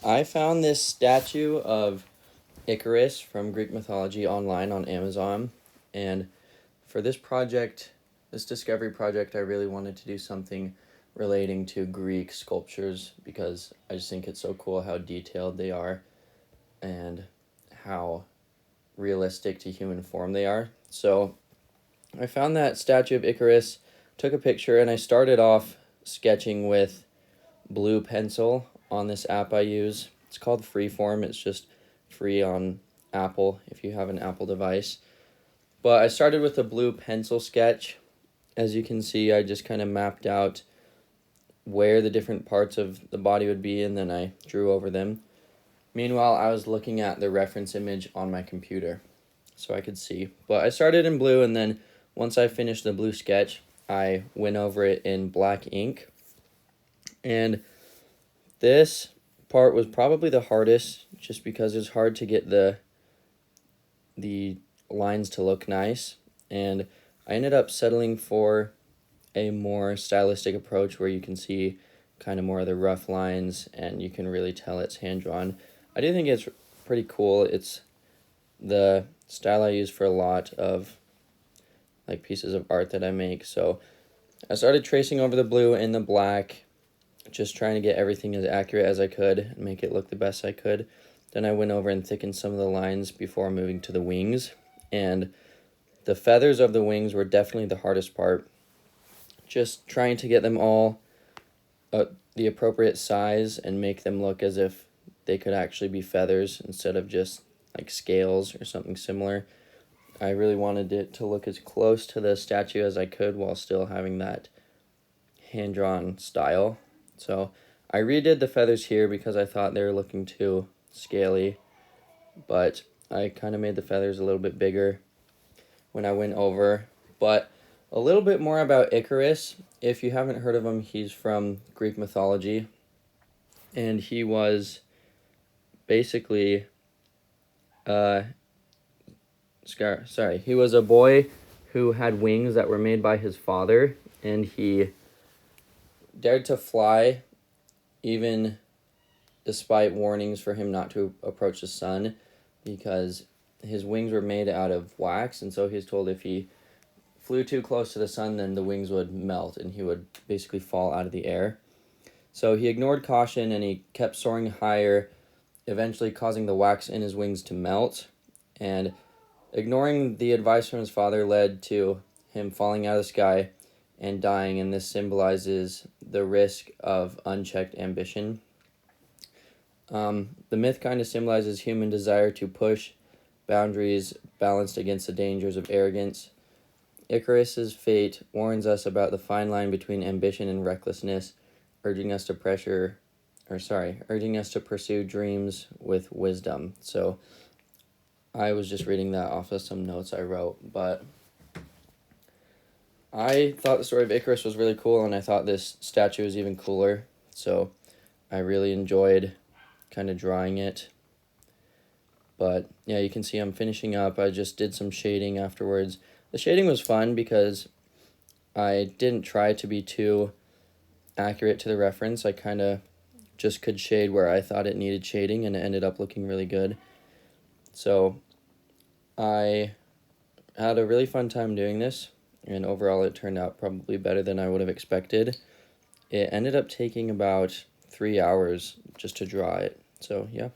I found this statue of Icarus from Greek mythology online on Amazon, and for this discovery project, I really wanted to do something relating to Greek sculptures because I just think it's so cool how detailed they are and how realistic to human form they are. So I found that statue of Icarus, took a picture, and I started off sketching with blue pencil on this app I use. It's called Freeform. It's just free on Apple if you have an Apple device. But I started with a blue pencil sketch. As you can see, I just kind of mapped out where the different parts of the body would be, and then I drew over them. Meanwhile, I was looking at the reference image on my computer so I could see. But I started in blue, and then once I finished the blue sketch, I went over it in black ink. And this part was probably the hardest just because it's hard to get the lines to look nice. And I ended up settling for a more stylistic approach where you can see kind of more of the rough lines and you can really tell it's hand-drawn. I do think it's pretty cool. It's the style I use for a lot of like pieces of art that I make. So I started tracing over the blue and the black, just trying to get everything as accurate as I could and make it look the best I could. Then I went over and thickened some of the lines before moving to the wings. And the feathers of the wings were definitely the hardest part. Just trying to get them all the appropriate size and make them look as if they could actually be feathers instead of just like scales or something similar. I really wanted it to look as close to the statue as I could while still having that hand-drawn style. So I redid the feathers here because I thought they were looking too scaly, but I kind of made the feathers a little bit bigger when I went over. But a little bit more about Icarus. If you haven't heard of him, he's from Greek mythology, and he was basically he was a boy who had wings that were made by his father, and he dared to fly even despite warnings for him not to approach the sun because his wings were made out of wax, and so he was told if he flew too close to the sun, then the wings would melt and he would basically fall out of the air. So he ignored caution and he kept soaring higher, eventually causing the wax in his wings to melt. And ignoring the advice from his father led to him falling out of the sky and dying, and this symbolizes the risk of unchecked ambition. The myth kind of symbolizes human desire to push boundaries balanced against the dangers of arrogance. Icarus's fate warns us about the fine line between ambition and recklessness, urging us to pursue dreams with wisdom. So I was just reading that off of some notes I wrote, but I thought the story of Icarus was really cool, and I thought this statue was even cooler. So I really enjoyed kind of drawing it. But yeah, you can see I'm finishing up. I just did some shading afterwards. The shading was fun because I didn't try to be too accurate to the reference. I kind of just could shade where I thought it needed shading, and it ended up looking really good. So I had a really fun time doing this, and overall it turned out probably better than I would have expected. It ended up taking about 3 hours just to draw it. So yeah,